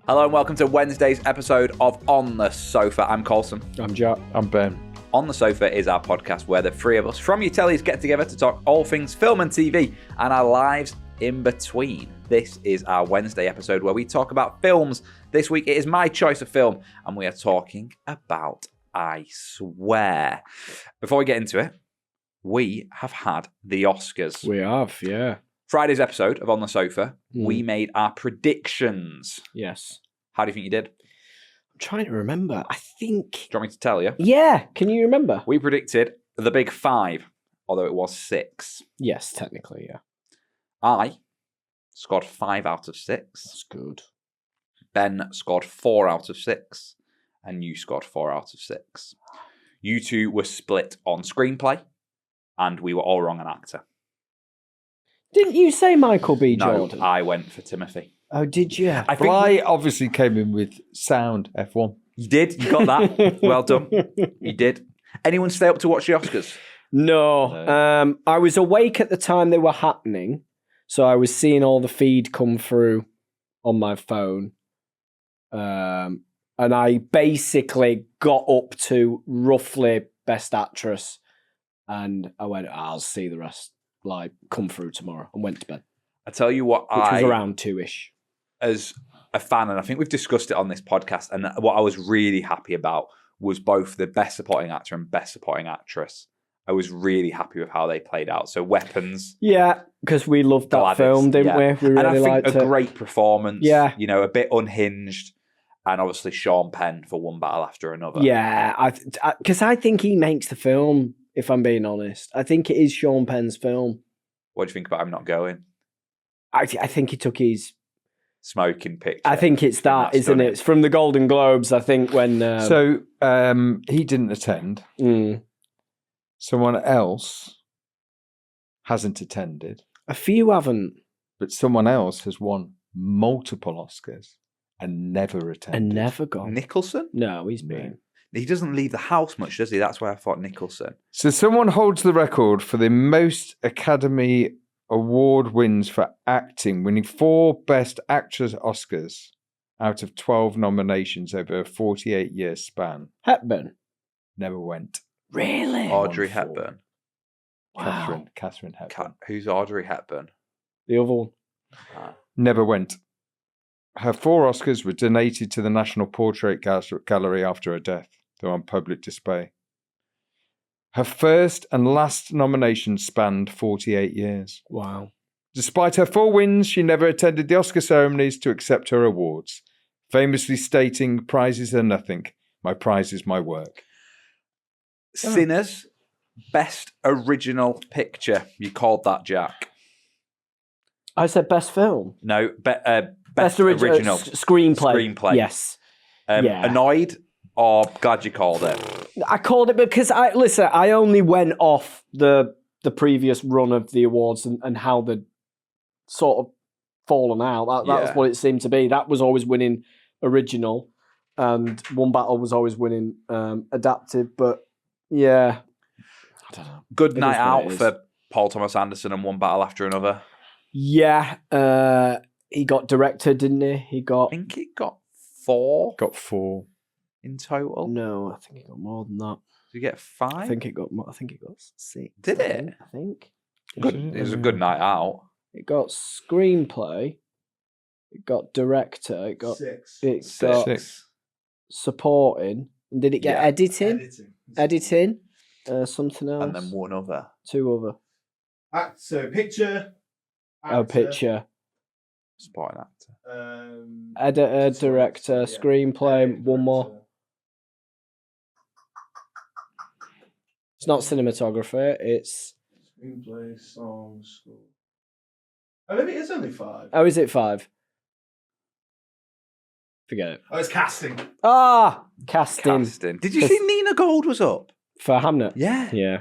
Hello and welcome to Wednesday's episode of On the Sofa. I'm Colson. I'm Jack. I'm Ben. On the Sofa is our podcast where the three of us from your tellies get together to talk all things film and TV and our lives in between. This is our Wednesday episode where we talk about films. This week it is my choice of film and we are talking about I Swear. Before we get into it, we have had the Oscars. We have, yeah. Friday's episode of On the Sofa, we made our predictions. Yes. How do you think you did? I'm trying to remember. I think... Do you want me to tell you? Yeah. Can you remember? We predicted the big five, although it was 6. Yes, technically, yeah. I scored 5 out of 6. That's good. Ben scored 4 out of 6. And you scored 4 out of 6. You two were split on screenplay, and we were all wrong on actor. Didn't you say Michael B. Jordan? No, I went for Timothy. Oh, did you? I obviously came in with sound F1. You did. You got that. Well done. You did. Anyone stay up to watch the Oscars? No. I was awake at the time they were happening, so I was seeing all the feed come through on my phone. And I basically got up to roughly Best Actress, and I went, I'll see the rest come through tomorrow, and went to bed. I tell you what, which was around 2-ish. As a fan, and I think we've discussed it on this podcast, and what I was really happy about was both the Best Supporting Actor and Best Supporting Actress. I was really happy with how they played out. So Weapons. Yeah, because we loved that film, didn't we? We really and I think liked a great performance. Yeah. You know, a bit unhinged. And obviously Sean Penn for One Battle After Another. Yeah, because I think he makes the film, if I'm being honest. I think it is Sean Penn's film. What do you think about him not going? I think he took his... smoking picture. I think it's that, isn't it? It's from the Golden Globes, I think, when... he didn't attend. Mm. Someone else hasn't attended. A few haven't. But someone else has won multiple Oscars and never attended. And never gone. Nicholson? No, he's been... He doesn't leave the house much, does he? That's why I thought Nicholson. So someone holds the record for the most Academy Award wins for acting, winning 4 Best Actress Oscars out of 12 nominations over a 48-year span. Hepburn? Never went. Really? Audrey Hepburn. Wow. Catherine Hepburn. Who's Audrey Hepburn? The other one. Never went. Her 4 Oscars were donated to the National Portrait Gallery after her death. They're on public display. Her first and last nomination spanned 48 years. Wow. Despite her 4 wins, she never attended the Oscar ceremonies to accept her awards, famously stating, "Prizes are nothing. My prize is my work." Sinners, Best Original Picture. You called that, Jack. I said best film. No, best original. Screenplay. Yes. Annoyed or glad you called it? I called it because I only went off the previous run of the awards and how they'd sort of fallen out. That was what it seemed to be. That was always winning original, and One Battle was always winning adapted. But yeah, I don't know. Good night out for Paul Thomas Anderson and One Battle After Another. Yeah, he got director, didn't he? I think he got 4. Got 4 in total. No, I think he got more than that. Did you get 5? I think it got 6. Did it? I think. It was a good night out. It got screenplay. It got director. It got 6. It got 6. Supporting. And did it get editing? Editing. Something else. And then one other. 2 other. So picture. Actor, picture. Supporting actor. Editor, director, screenplay, one more. It's not cinematographer, it's... Screenplay, song, score. Oh, maybe it's only 5. Oh, is it 5? Forget it. Oh, it's casting. Casting. Did you see Nina Gold was up? For Hamnet? Yeah. Yeah.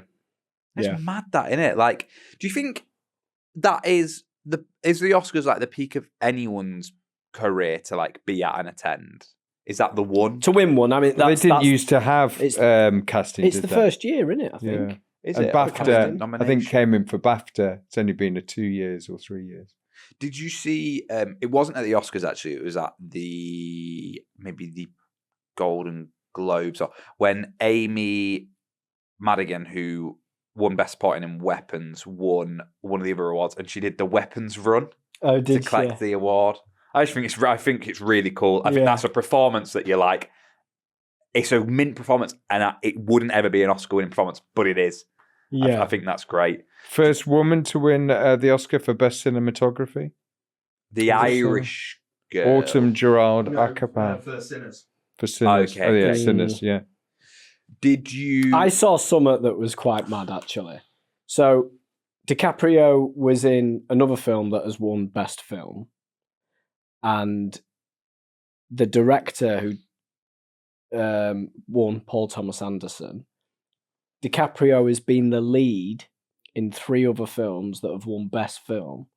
It's mad that, innit? Like, do you think that is the Oscars like the peak of anyone's career to like be at and attend? Is that the one? To win one, I mean, they didn't used to have casting. It's the first year, isn't it? I think. Is and it? BAFTA, I think, came in for BAFTA. It's only been 2 years or 3 years. Did you see? It wasn't at the Oscars actually. It was at maybe the Golden Globes, or when Amy Madigan, who won Best Supporting in Weapons, won one of the other awards, and she did the weapons run to collect the award. I think it's really cool. I think that's a performance that you're like, it's a mint performance, and it wouldn't ever be an Oscar-winning performance, but it is. Yeah, I think that's great. First woman to win the Oscar for Best Cinematography. The Irish girl. Autumn Gerald Akapan. For Sinners. For Sinners. Okay. Oh, yeah, Sinners, yeah. Did you... I saw something that was quite mad, actually. So, DiCaprio was in another film that has won Best Film. And the director who won, Paul Thomas Anderson, DiCaprio has been the lead in 3 other films that have won Best Film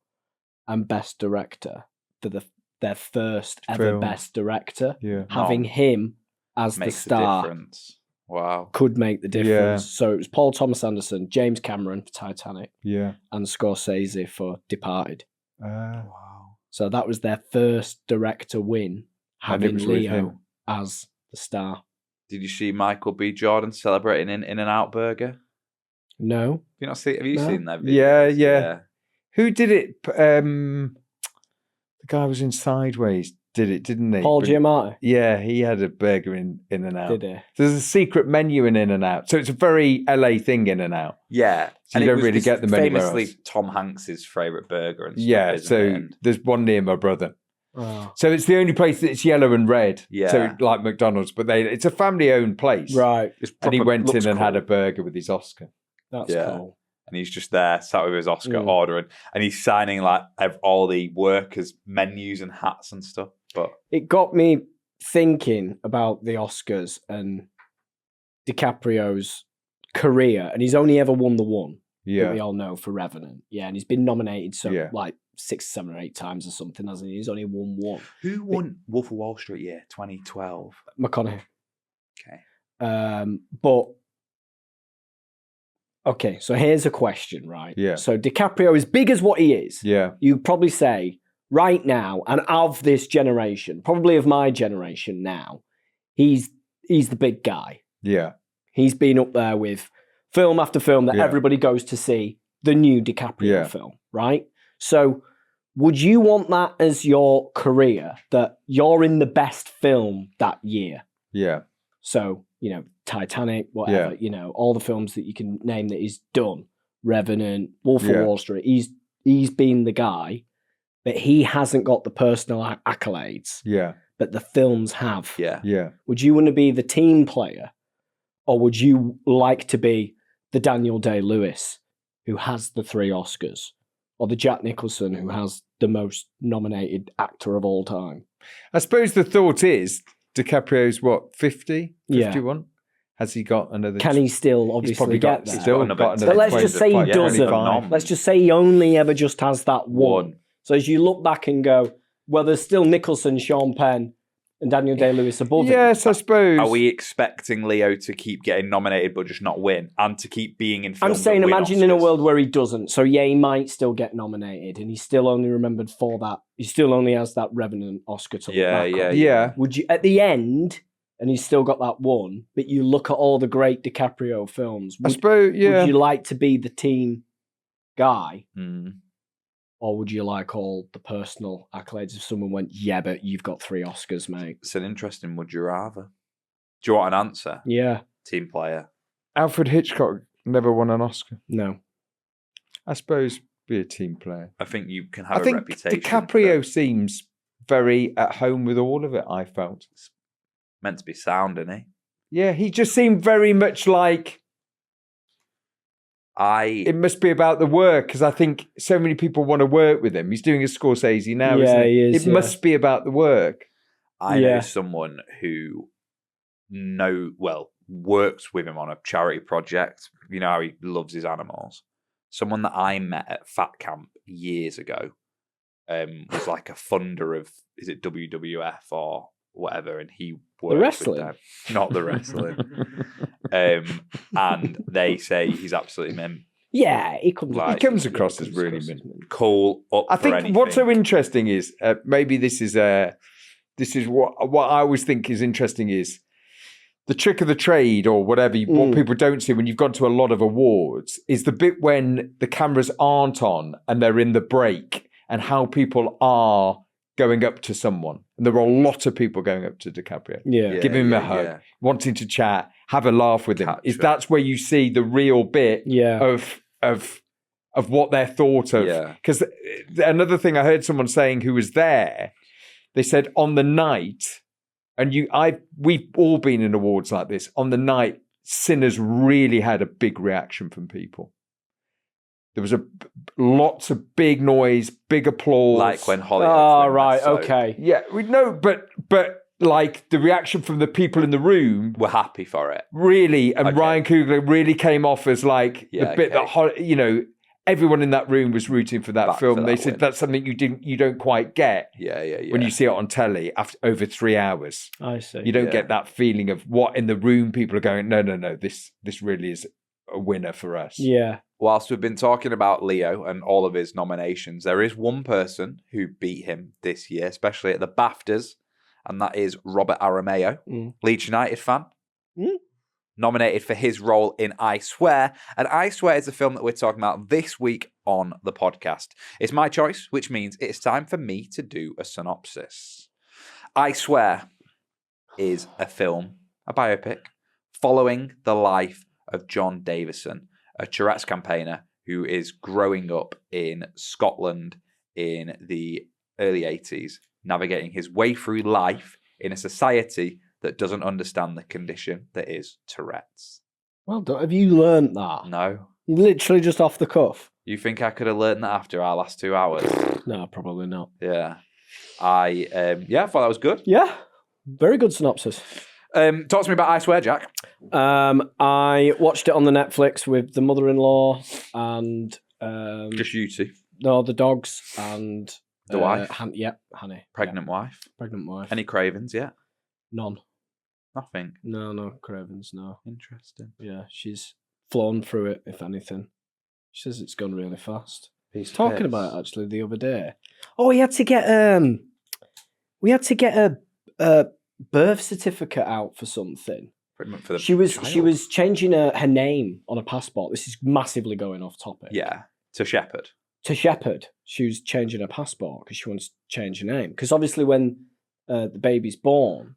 and Best Director for their first ever Best Director. Yeah. Having him as the star difference. Wow. could make the difference. Yeah. So it was Paul Thomas Anderson, James Cameron for Titanic, Yeah. and Scorsese for Departed. Wow. So that was their first director win, having was with Leo him. as the star. Did you see Michael B. Jordan celebrating in In-N-Out Burger? No. Have you No. seen that video? Yeah. Who did it? The guy was in Sideways did it, didn't he? Paul Giamatti. Yeah, he had a burger in In-N-Out. Did he? There's a secret menu in In-N-Out. So it's a very LA thing, In-N-Out. Yeah. So you don't really get them anywhere famously else. Tom Hanks's favourite burger and stuff, Yeah, isn't so it? And there's one near my brother. Oh. So it's the only place that's yellow and red. Yeah. So like McDonald's, but it's a family-owned place. Right. it's And he proper- went in looks and had cool. a burger with his Oscar. That's Yeah. cool. And he's just there, sat with his Oscar ordering, and he's signing like all the workers' menus and hats and stuff. But It got me thinking about the Oscars and DiCaprio's career, and he's only ever won the one that we Yeah. all know for Revenant. Yeah, and he's been nominated Yeah. like 6, 7, or 8 times or something, hasn't he? He's only won one. who won Wolf of Wall Street year 2012? McConaughey. Okay. But okay, so here's a question, right? Yeah. So DiCaprio, as big as what he is, Yeah. you'd probably say right now, and of this generation, probably of my generation now, he's the big guy. Yeah. He's been up there with film after film that Yeah. everybody goes to see the new DiCaprio Yeah. film, right? So would you want that as your career, that you're in the best film that year? Yeah. So, Titanic, whatever, all the films that you can name that he's done, Revenant, Wolf Yeah. of Wall Street, he's been the guy, but he hasn't got the personal accolades, Yeah. but the films have. Yeah. Yeah. Would you want to be the team player, or would you like to be the Daniel Day-Lewis who has the 3 Oscars, or the Jack Nicholson who has the most nominated actor of all time? I suppose the thought is DiCaprio's what, 50? Yeah. 51? Has he got another? Can he still He's obviously probably get got there? still Got got another another. But let's just say he 20, doesn't. 25. Let's just say he only ever just has that one. So as you look back and go, well, there's still Nicholson, Sean Penn, and Daniel Day-Lewis above him. Yes, I suppose. Are we expecting Leo to keep getting nominated but just not win, and to keep being in I'm films saying, that win imagine in a Oscars? world where he doesn't. So yeah, he might still get nominated, and he's still only remembered for that. He still only has that Revenant Oscar to look back on. Yeah. Would you, at the end, and he's still got that one, but you look at all the great DiCaprio films, I suppose. Yeah. would you like to be the team guy? Mm. Or would you like all the personal accolades if someone went, yeah, but you've got 3 Oscars, mate? It's an interesting would you rather. Do you want an answer? Yeah. Team player. Alfred Hitchcock never won an Oscar. No. I suppose be a team player. I think you can have I a think reputation. DiCaprio for- seems very at home with all of it, I felt. meant to be sound, isn't he? Yeah, he just seemed very much like it must be about the work, because I think so many people want to work with him. He's doing a Scorsese now, Yeah, isn't he is, It must be about the work. I know someone who works with him on a charity project. You know how he loves his animals. Someone that I met at Fat Camp years ago was like a funder of, is it WWF or whatever, and he works wrestling? with them. Not the wrestling. And they say he's absolutely Yeah, he comes. Like, He comes across as really cool. Up I for think anything. what's so interesting is maybe this is what I always think is interesting is the trick of the trade or whatever. What people don't see when you've gone to a lot of awards is the bit when the cameras aren't on and they're in the break and how people are going up to someone. And there are a lot of people going up to DiCaprio. Yeah. Giving him a hug, wanting to chat, have a laugh with him. That's where you see the real bit of what they're thought of. Because another thing I heard someone saying who was there, they said on the night, and we've all been in awards like this, on the night, Sinners really had a big reaction from people. There was lots of big noise, big applause. Like when Hollywood. Oh, right, okay. Yeah, we know, but like the reaction from the people in the room We're happy for it. really, and Ryan Coogler really came off as like the bit that everyone in that room was rooting for that film. They said that's something you don't quite get. When you see it on telly after over 3 hours. I see. You don't get that feeling of what in the room people are going. No, this really is a winner for us. Yeah. Whilst we've been talking about Leo and all of his nominations, there is one person who beat him this year, especially at the BAFTAs, and that is Robert Aramayo, Leeds United fan. Nominated for his role in I Swear. And I Swear is a film that we're talking about this week on the podcast. It's my choice, which means it's time for me to do a synopsis. I Swear is a film, a biopic, following the life of John Davison, a Tourette's campaigner who is growing up in Scotland in the early 80s, navigating his way through life in a society that doesn't understand the condition that is Tourette's. Well done. Have you learnt that? No. Literally just off the cuff? You think I could have learned that after our last 2 hours? No, probably not. Yeah. I thought that was good. Yeah. Very good synopsis. Talk to me about I Swear, Jack. I watched it on the Netflix with the mother-in-law and... Just you two? No, the dogs and... The wife? Honey. Pregnant wife? Pregnant wife. Any cravings yet? None. Nothing? No cravings, no. Interesting. Yeah, she's flown through it, if anything. She says it's gone really fast. He's talking about it, actually, the other day. Oh, we had to get a birth certificate out for something. For the she was child. changing her name on a passport. This is massively going off topic. Yeah, to Shepherd. To Shepherd. She was changing her passport because she wants to change her name. Because obviously when the baby's born,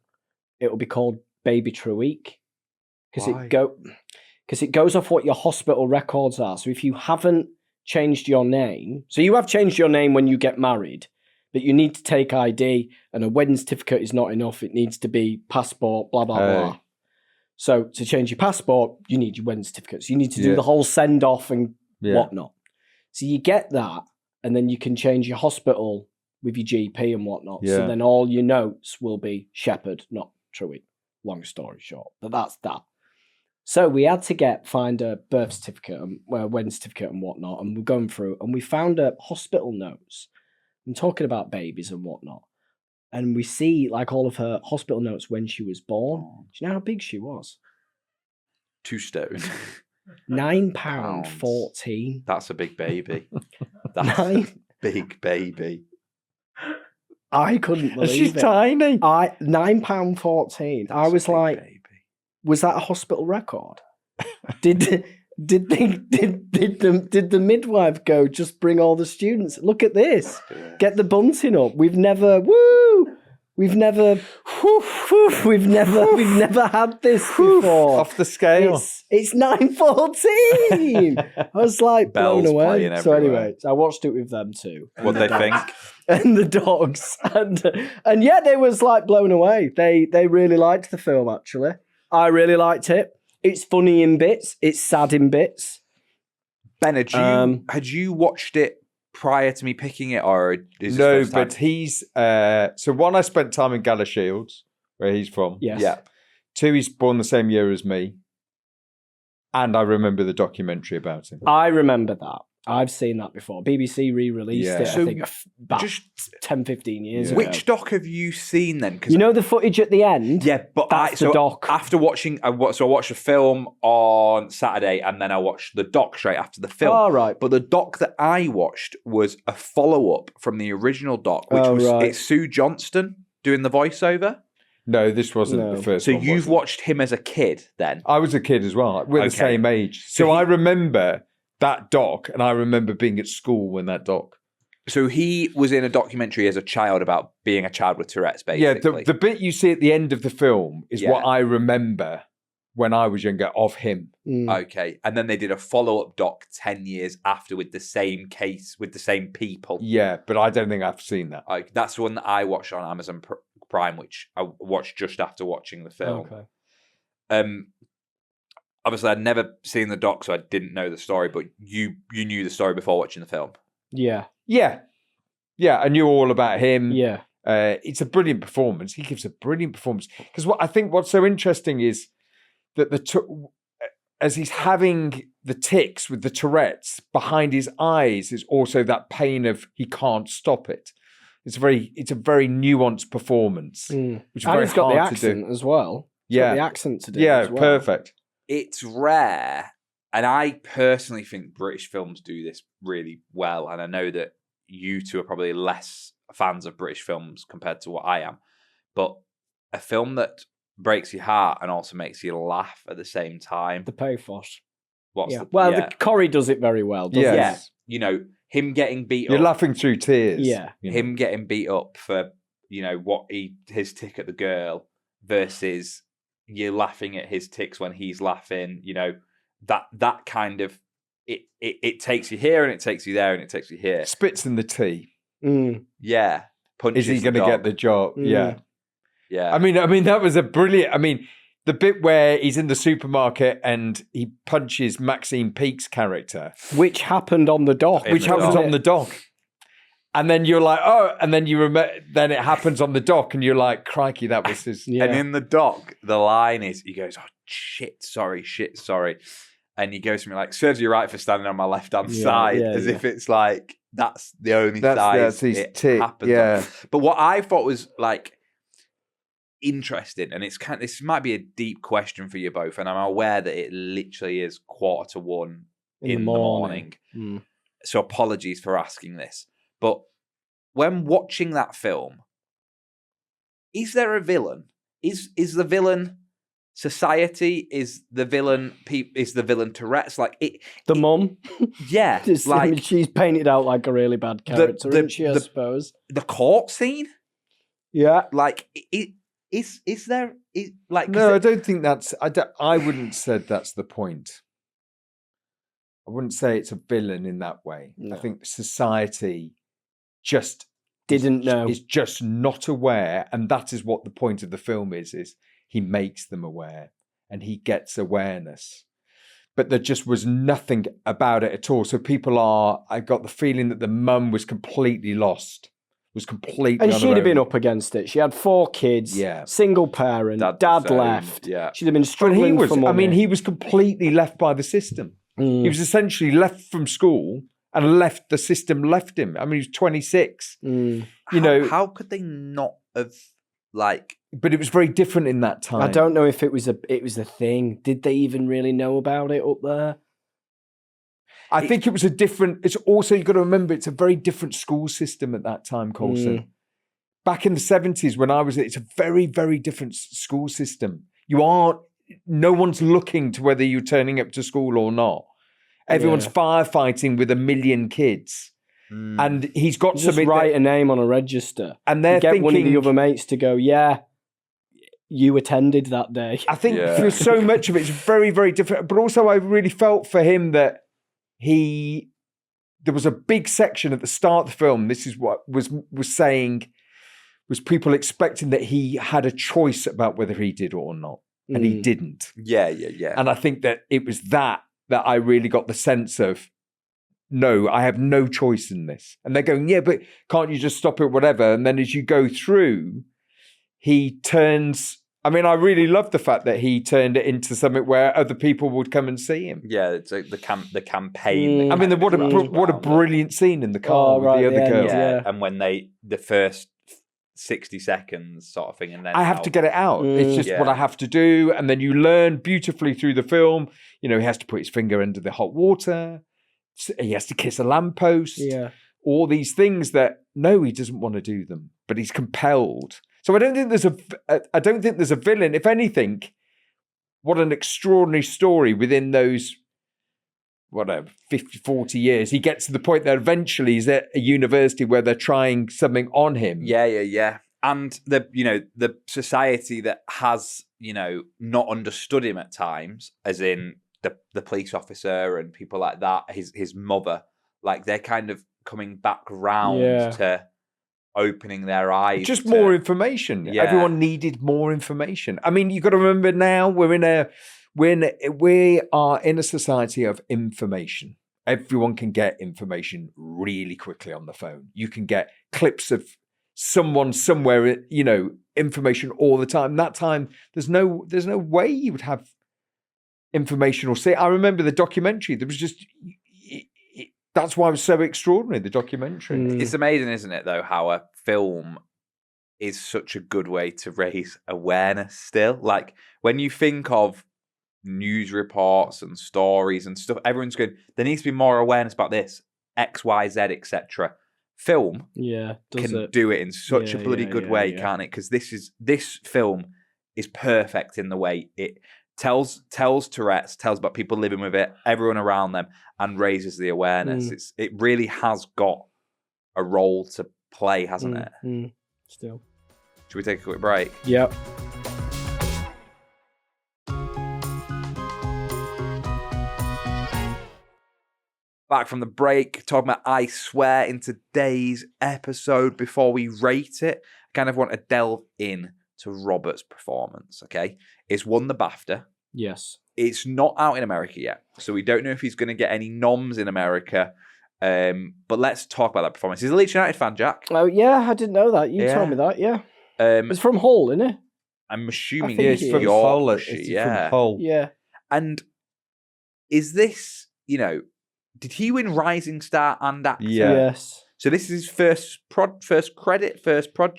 it will be called Baby Trueek. Because it goes off what your hospital records are. So if you haven't changed your name, so you have changed your name when you get married, but you need to take ID and a wedding certificate is not enough. It needs to be passport, blah, blah, blah. So to change your passport, you need your wedding certificate. So you need to do the whole send off and whatnot. So you get that, and then you can change your hospital with your GP and whatnot. Yeah. So then all your notes will be Shepherd, not Trueek. Long story short, but that's that. So we had to find a birth certificate, a wedding certificate and whatnot, and we're going through, and we found hospital notes. I'm talking about babies and whatnot. And we see like all of her hospital notes when she was born. Do you know how big she was? 2 stone. £9.14. That's a big baby. That's a big baby. I couldn't believe She's it. tiny. £9.14. I was like, baby. Was that a hospital record? Did the midwife go, just bring all the students? Look at this. Get the bunting up. We've never had this before. Off the scale. It's 9.14. I was like Bells blown away. playing So everywhere. anyway, I watched it with them too. What they think? And the dogs. And yeah, they was like blown away. They really liked the film, actually. I really liked it. It's funny in bits. It's sad in bits. Ben, had you watched it prior to me picking it, or is this No, first time? but he's so one, I spent time in Galashiels, where he's from. Yes. Yeah. 2, he's born the same year as me. And I remember the documentary about him. I remember that. I've seen that before. BBC re-released Yeah. it, So I think, about just 10, 15 years Yeah. ago. which doc have you seen then? 'Cause You know the footage at the end? yeah, but That's the doc. After watching, I watched the film on Saturday, and then I watched the doc straight after the film. Oh, right. But the doc that I watched was a follow-up from the original doc, which was right. it's Sue Johnston doing the voiceover. No, this wasn't No. the first So one. you've was it? watched him as a kid then? I was a kid as well. We're the Okay. same age. So So I remember that doc, and I remember being at school when that doc. So he was in a documentary as a child about being a child with Tourette's, basically. Yeah, the bit you see at the end of the film is Yeah. what I remember when I was younger of him. Okay. And then they did a follow-up doc 10 years after with the same case, with the same people. Yeah, but I don't think I've seen that. That's the one that I watched on Amazon Prime, which I watched just after watching the film. Okay. Obviously, I'd never seen the doc, so I didn't know the story, but you knew the story before watching the film. Yeah. Yeah. Yeah, I knew all about him. Yeah. It's a brilliant performance. He gives a brilliant performance. Because what I think what's so interesting is that as he's having the tics with the Tourette's, behind his eyes is also that pain of he can't stop it. It's a very nuanced performance, which is And very he's got the hard to accent do. as well. He's got the accent to do Yeah, as well. perfect. It's rare, and I personally think British films do this really well, and I know that you two are probably less fans of British films compared to what I am, but a film that breaks your heart and also makes you laugh at the same time. The pathos. What's the Corrie does it very well, doesn't Yes. he? Yeah, you know, him getting beat You're up. laughing through tears. Yeah. you know. Him getting beat up for, you know, his tick at the girl versus you laughing at his ticks when he's laughing, you know, that kind of it takes you here and it takes you there and it takes you here. Spits in the tea. Yeah. Punches Is he going to get the job? Yeah. Yeah. I mean, that was a brilliant. I mean, the bit where he's in the supermarket and he punches Maxine Peake's character, Which happened on the dock. which happens on the dock, and then you're like, oh, and then you remember, then it happens on the dock, and you're like, crikey, that was his. Yeah. And in the doc, the line is, he goes, oh, shit, sorry. And he goes to me like, serves you right for standing on my left-hand side, as if it's like, that's the only side That's his it tick. happens Yeah. on. But what I thought was like interesting, and this might be a deep question for you both, and I'm aware that it literally is 1:45 in the morning. So apologies for asking this. But when watching that film, is there a villain? Is the villain society? Is the villain Tourette's? Like The mum. yeah, like she's painted out like a really bad character, isn't she, I suppose? the court scene. Yeah. Like is there like No, I don't think that's. I wouldn't say that's the point. I wouldn't say it's a villain in that way. No. I think society just Didn't know. is just not aware, and that is what the point of the film is he makes them aware and he gets awareness. But there just was nothing about it at all. So I got the feeling that the mum was completely lost, was completely And on she'd her have been own. up against it. She had 4 kids, Yeah. single parent, dad disowned, left. yeah. She'd have been But struggling for money. he was completely left by the system. He was essentially left from school and the system left him. I mean, he was 26. How could they not have like? But it was very different in that time. I don't know if it was a thing. Did they even really know about it up there? I think it was it's also, you've got to remember, it's a very different school system at that time, Colson. Back in the 70s when I was, it's a very, very different school system. No one's looking to whether you're turning up to school or not. Everyone's firefighting with 1 million kids. And he's got Just write a name on a register. And they're get thinking, one of the other mates to go, yeah, you attended that day. I think for so much of it, it's very, very different. But also I really felt for him that there was a big section at the start of the film. This is what was saying, was people expecting that he had a choice about whether he did or not. And he didn't. Yeah. And I think that it was that I really got the sense of, no, I have no choice in this. And they're going, yeah, but can't you just stop it, whatever? And then as you go through, he turns I mean, I really love the fact that he turned it into something where other people would come and see him. Yeah, it's like the campaign. I mean, what a brilliant scene in the car with the other girl. Yeah, and when the first 60 seconds sort of thing, and then I have to get it out. It's just what I have to do, and then you learn beautifully through the film. You know, he has to put his finger under the hot water. He has to kiss a lamppost. Yeah. All these things that no, he doesn't want to do them, but he's compelled. So I don't think there's a villain. If anything, what an extraordinary story within those, 50, 40 years. He gets to the point that eventually he's at a university where they're trying something on him. Yeah. And the society that has, not understood him at times, as in the police officer and people like that, his mother, like they're kind of coming back round to opening their eyes. Just more information. Yeah. Everyone needed more information. I mean, you've got to remember now we are in a society of information. Everyone can get information really quickly on the phone. You can get clips of someone somewhere, information all the time. That time, there's no way you would have information or say. I remember the documentary. There was just. That's why it was so extraordinary, the documentary. It's amazing, isn't it, though, how a film is such a good way to raise awareness still. Like, when you think of news reports and stories and stuff, everyone's going, there needs to be more awareness about this, X, Y, Z, etc. Film can do it in such a bloody good way, can't it? Because this film is perfect in the way it tells Tourette's, tells about people living with it, everyone around them, and raises the awareness. It really has got a role to play, hasn't it? Still. Should we take a quick break? Yep. Back from the break, talking about I Swear in today's episode. Before we rate it, I kind of want to delve in to Robert's performance, okay? It's won the BAFTA. Yes. It's not out in America yet, so we don't know if he's going to get any noms in America. But let's talk about that performance. He's a Leeds United fan, Jack. Oh, yeah, I didn't know that. You told me that, yeah. It's from Hull, isn't it? I'm assuming it's from Yorkshire, from Hull. Yeah. And is this, did he win Rising Star and Actor? Yeah. Yes. So this is his first project?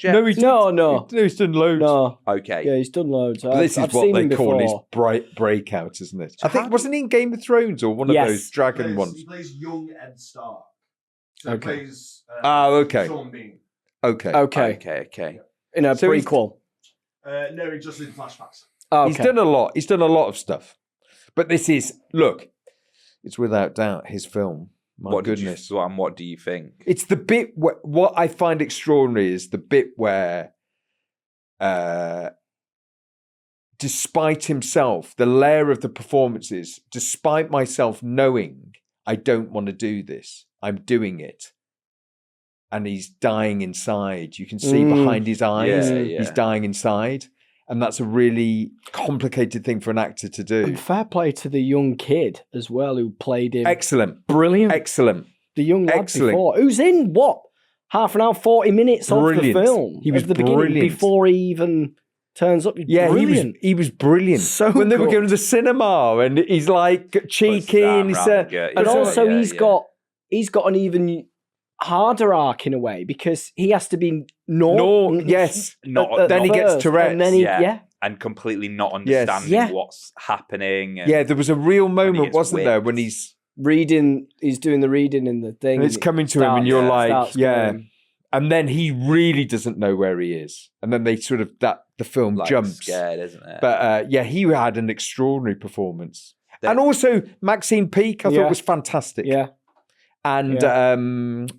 No. He's done loads. No. Okay. Yeah, he's done loads. But this I've is what seen they him call his before. breakout, isn't it? So I think, wasn't he in Game of Thrones or one of those dragon ones? He plays young Ed Stark. So Okay. he plays okay. Sean Bean. Okay. In a So he's- prequel. No, he just did flashbacks. Okay. He's done a lot. He's done a lot of stuff. But this is, look, it's without doubt his film. My goodness. What do you think? It's the bit what I find extraordinary is the bit where, despite himself, the layer of the performances, despite myself knowing I don't want to do this, I'm doing it. And he's dying inside. You can see behind his eyes, he's dying inside. And that's a really complicated thing for an actor to do. And fair play to the young kid as well who played him. Excellent. Brilliant. Excellent. The young lad Excellent. before. Who's in, half an hour, 40 minutes Brilliant. of the film? He was at the beginning, brilliant. before he even turns up. Yeah, brilliant. he was brilliant. So when they were good. going to the cinema and he's like cheeky and he said, And also he's got an even harder arc in a way because he has to be yes. Then he gets Tourette's. And then and completely not understanding what's happening. And there was a real moment, wasn't there, when he's doing the reading in the thing. And it's coming to him and you're like, and then he really doesn't know where he is. And then they sort of, the film jumps. Scared, isn't it? But he had an extraordinary performance. And also Maxine Peake, I thought was fantastic. Yeah. And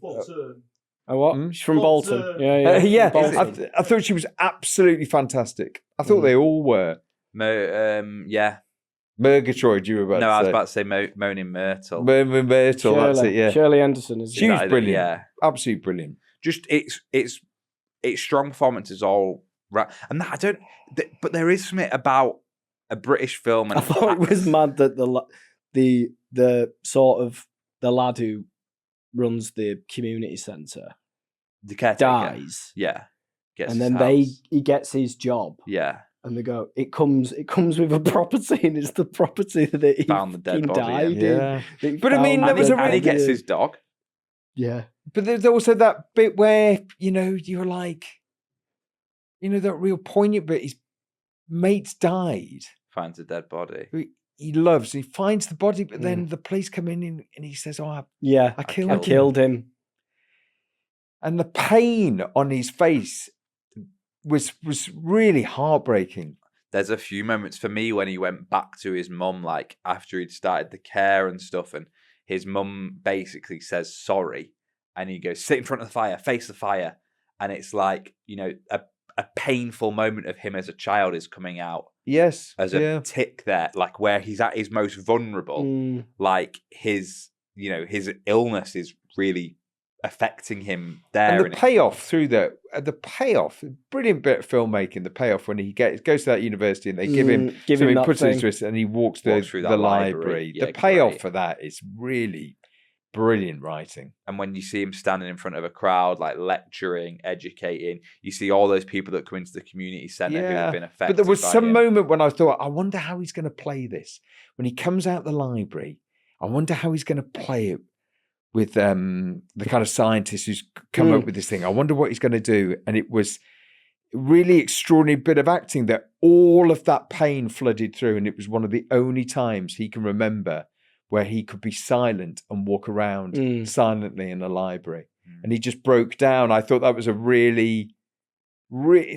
Bolton. What? She's from Bolton. Bolton. I thought she was absolutely fantastic. I thought they all were. Murgatroyd, you were about to say. No, I was about to say Moaning Myrtle. Myrtle, that's it, yeah. Shirley Anderson, isn't She was brilliant. Yeah. Absolutely brilliant. Just, it's strong performances all right. And but there is something about a British film. And I thought it was mad that the sort of the lad who runs the community centre the caretaker dies. Yeah. And then he gets his job. Yeah. And they go, it comes with a property, and it's the property that he Found the dead fucking body, died in. Yeah. That he But I mean, found there was the a And he dead gets body. his dog. Yeah. But there's also that bit where, you're like, that real poignant bit. His mate's died. Finds a dead body. Who he loves. He finds the body, but then the police come in and he says, "Oh, Yeah. I killed I him." killed him. And the pain on his face was really heartbreaking. There's a few moments for me when he went back to his mum, like after he'd started the care and stuff, and his mum basically says sorry, and he goes, sit in front of the fire, face the fire, and it's like, a painful moment of him as a child is coming out Yes. as a tick there, like where he's at his most vulnerable, like his illness is really affecting him there. And the payoff through the payoff, brilliant bit of filmmaking, the payoff when he goes to that university and they give him Give him he that puts it in thing. his wrist and he walks through through that the library. library. Yeah, The payoff great. for that is really brilliant writing. And when you see him standing in front of a crowd, like lecturing, educating, you see all those people that come into the community centre who have been affected. But there was by some him. moment when I thought, I wonder how he's going to play this. When he comes out the library, I wonder how he's going to play it with the kind of scientist who's come up with this thing. I wonder what he's going to do. And it was a really extraordinary bit of acting that all of that pain flooded through. And it was one of the only times he can remember where he could be silent and walk around silently in a library. And he just broke down. I thought that was a really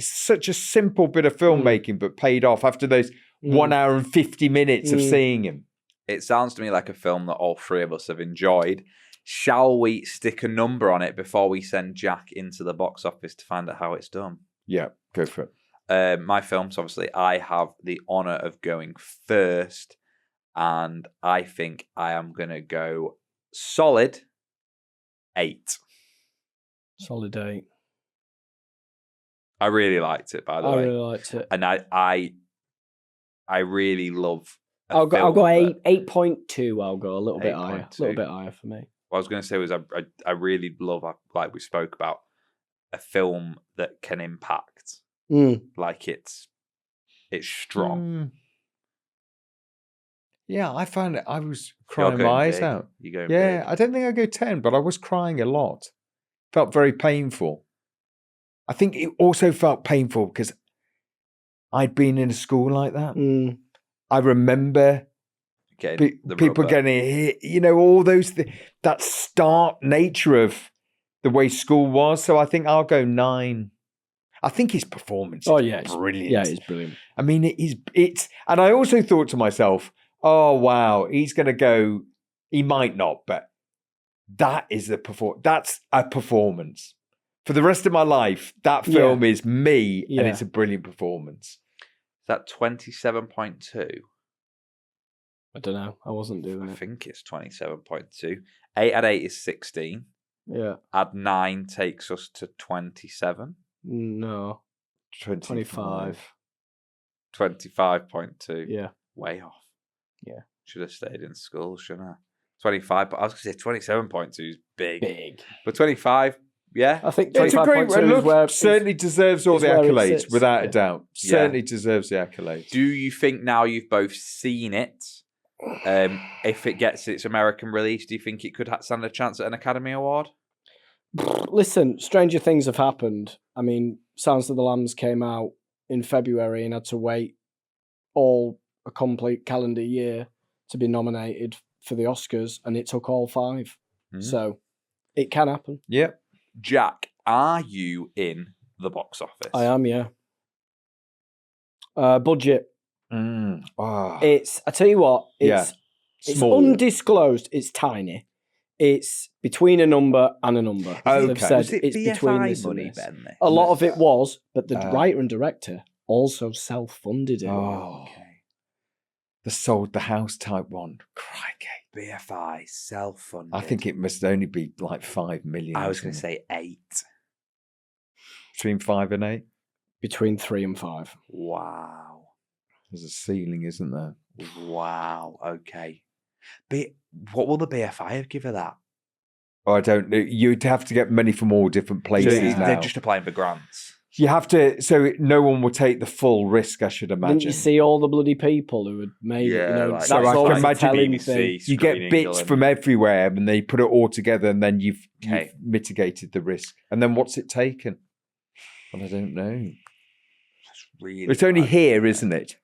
such a simple bit of filmmaking, but paid off after those 1 hour and 50 minutes of seeing him. It sounds to me like a film that all three of us have enjoyed. Shall we stick a number on it before we send Jack into the box office to find out how it's done? Yeah, go for it. My films, obviously, I have the honour of going first, and I think I am going to go solid 8. Solid 8. I really liked it, by the I way. really liked it. And I really love. I'll go that- 8.2. I'll go a little bit higher. A 8.2. little bit higher for me. What I was going to say was I really love, like we spoke about, a film that can impact. Like it's strong. Yeah, I found it. I was You're crying going my eyes big. out. You're going Yeah, big. I don't think I go 10, but I was crying a lot. Felt very painful. I think it also felt painful because I'd been in a school like that. I remember people getting hit, all those things, that stark nature of the way school was. So I think I'll go 9. I think his performance is brilliant. Yeah, it's brilliant. I mean, it's, and I also thought to myself, oh, wow, he's going to go, he might not, but that's a performance. For the rest of my life, that film is me, and it's a brilliant performance. Is that 27.2? I don't know. I wasn't doing I it. think it's 27.2. 8 at 8 is 16. Yeah. Add 9 takes us to 27. No. 25. 25.2. Yeah. Way off. Yeah. Should have stayed in school, shouldn't I? 25, but I was going to say 27.2 is big. Big. But 25, yeah. I think It's a great 25.2 is look. where Certainly deserves all is the where it accolades, sits. without a Yeah. doubt. Certainly deserves the accolades. Do you think now you've both seen it, if it gets its American release, do you think it could stand a chance at an Academy Award? Listen, stranger things have happened. I mean, Silence of the Lambs came out in February and had to wait a complete calendar year to be nominated for the Oscars, and it took all 5. So it can happen. Yep. Jack, are you in the box office? I am, yeah. Budget. Oh, It's, I tell you what, it's small. undisclosed. It's tiny. It's between a number and a number. Okay. They've said Was it it's BFI between this money, and this. Ben? This? A lot of it was, but the writer and director also self-funded it. Oh, the sold the house type one. Crikey. BFI, self-funded. I think it must only be like 5 million. I was going to say 8. Between 5 and 8. Between 3 and 5. Wow. There's a ceiling, isn't there? Wow. Okay. What will the BFI have given that? Oh, I don't know. You'd have to get money from all different places now. They're just applying for grants. You have to, so no one will take the full risk, I should imagine. Didn't you see all the bloody people who had made it? Yeah, You know, like- that's So I can always a imagine telling BBC. thing. You get screening bits going- from everywhere and they put it all together and then you've Okay. mitigated the risk. And then what's it taken? Well, I don't know. It's really It's only bad. here, isn't it?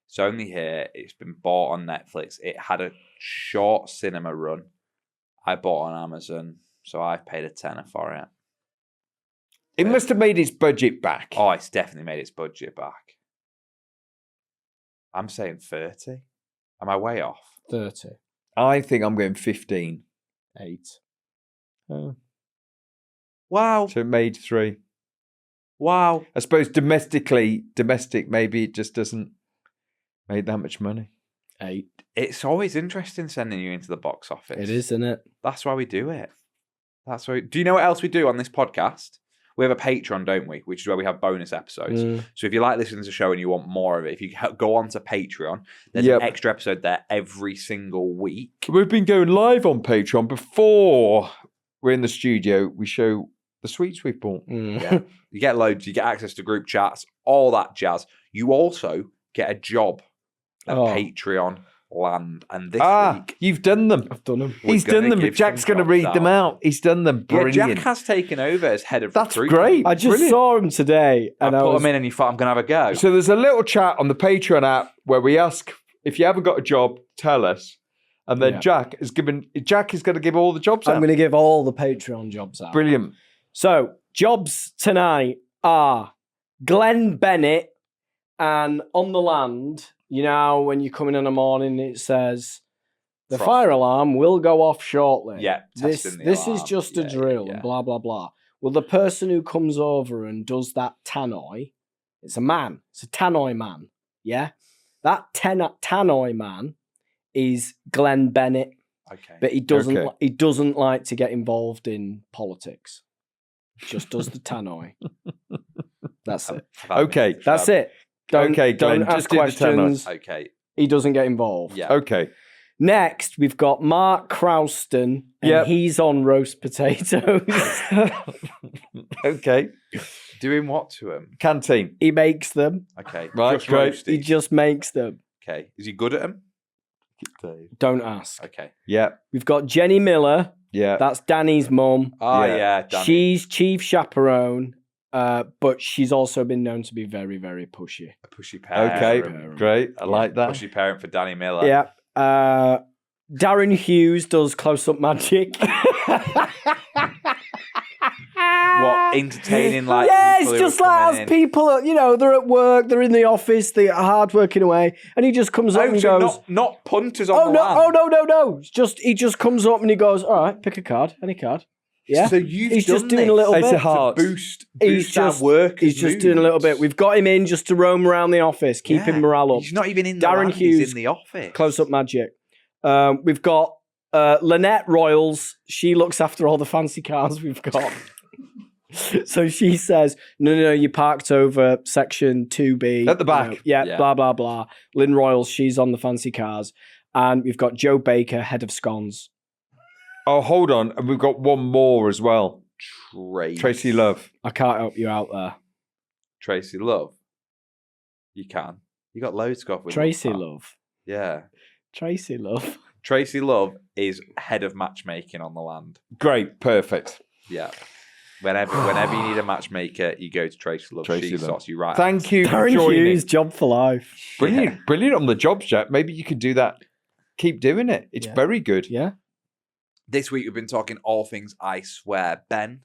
It's only here. It's been bought on Netflix. It had a short cinema run. I bought on Amazon, so I paid a tenner for it. It must have made its budget back. Oh, it's definitely made its budget back. I'm saying 30. Am I way off? 30. I think I'm going 15. 8. Oh. Wow. So it made 3. Wow. I suppose domestic, maybe it just doesn't make that much money. 8. It's always interesting sending you into the box office. It is, isn't it? That's why we do it. That's why. Do you know what else we do on this podcast? We have a Patreon, don't we? Which is where we have bonus episodes. So if you like listening to the show and you want more of it, if you go on to Patreon, there's an extra episode there every single week. We've been going live on Patreon before we're in the studio. We show the sweets we've bought. Yeah. You get loads. You get access to group chats, all that jazz. You also get a job at Patreon land. And this week... You've done them. I've done them. He's done them, but Jack's going to read them out. He's done them. Brilliant. Yeah, Jack has taken over as head of That's recruitment. great. I just saw him today. I And put him in and you thought, I'm going to have a go. So there's a little chat on the Patreon app where we ask, if you haven't got a job, tell us. And then Jack is going to give all the jobs out. I'm going to give all the Patreon jobs out. Brilliant. So, jobs tonight are Glenn Bennett and On the Land. You know, when you come in the morning, it says the fire alarm will go off shortly. Yeah, this testing the is alarm. just a Yeah, drill yeah. and blah blah blah. Well, the person who comes over and does that tannoy, it's a man. It's a tannoy man. Yeah, that tannoy man is Glenn Bennett, Okay. but he doesn't like to get involved in politics. Just does the tannoy. That's it. Okay. That's it. Okay, Glenn, don't just ask do the questions. Okay. He doesn't get involved. Yeah. Okay. Next, we've got Mark Crouston, and he's on roast potatoes. Okay. Doing what to him? Canteen. He makes them. Okay. Right, Just great. roasted. He just makes them. Okay. Is he good at them? Don't ask. Okay. Yeah. We've got Jenny Miller. Yeah. That's Danny's mum. Oh, Yeah. yeah. Danny. She's chief chaperone, but she's also been known to be very, very pushy. a pushy parent. Okay. Great. I like that. Pushy parent for Danny Miller. Yeah. Darren Hughes does close-up magic. What, entertaining like yeah, people it's who just are like coming as in? people, you know, they're at work, they're in the office, they're hard working away, and he just comes up Oh, and so goes, not punters on "Oh the no, land. no! It's just he just comes up and he goes, all right, pick a card, any card, yeah." So you've He's just done doing a this little It's bit. a heart. to boost He's our just work. He's just doing a little bit. We've got him in just to roam around the office, keeping morale up. He's not even in the Darren land, Hughes, he's in the office. Close-up magic. We've got Lynette Royals. She looks after all the fancy cars we've got. So she says, no, you parked over section 2B. At the back. Yeah. Blah, blah, blah. Lynn Royals, she's on the fancy cars. And we've got Joe Baker, head of scones. Oh, hold on. And we've got one more as well. Tracy Love. I can't help you out there. Tracy Love. You can. You got loads to go off with. Tracy that. Love. Yeah. Tracy Love. Tracy Love is head of matchmaking on the land. Great. Perfect. Yeah. Whenever you need a matchmaker, you go to Tracy Love. Tracy She Love. sorts you right. Thank you for Darren joining. Hughes, job for life. Brilliant. Brilliant on the jobs, Jack. Maybe you could do that. Keep doing it. It's very good. Yeah. This week we've been talking all things I Swear. Ben,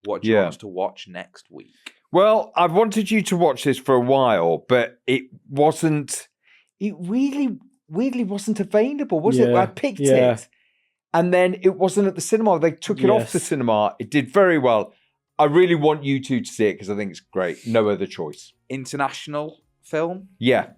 what do you want us to watch next week? Well, I've wanted you to watch this for a while, but it really wasn't available, was it? Yeah, I picked yeah. it. And then it wasn't at the cinema. They took it off the Yes. cinema. It did very well. I really want you two to see it because I think it's great. No other choice. International film? Yeah.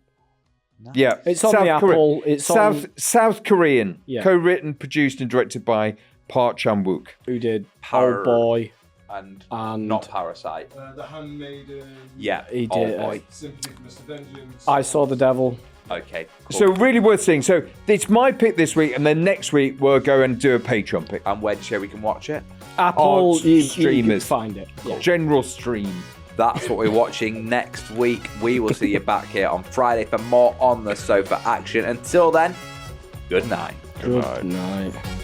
No. Yeah. It's on the Apple. It's on South Korean. Yeah. Co-written, produced and directed by Park Chan-wook. who did Power- Old Boy. And And not Parasite. The Handmaiden. Yeah. He Old did, Boy. Sympathy for Mr. Vengeance. I Saw the Devil. Okay. Cool. So really worth seeing. So it's my pick this week, and then next week we'll go and do a Patreon pick. And where do you say we can watch it? Apple, you can streamers. find it. Yeah. General stream. That's what we're watching next week. We will see you back here on Friday for more On the Sofa action. Until then, good night. Good night.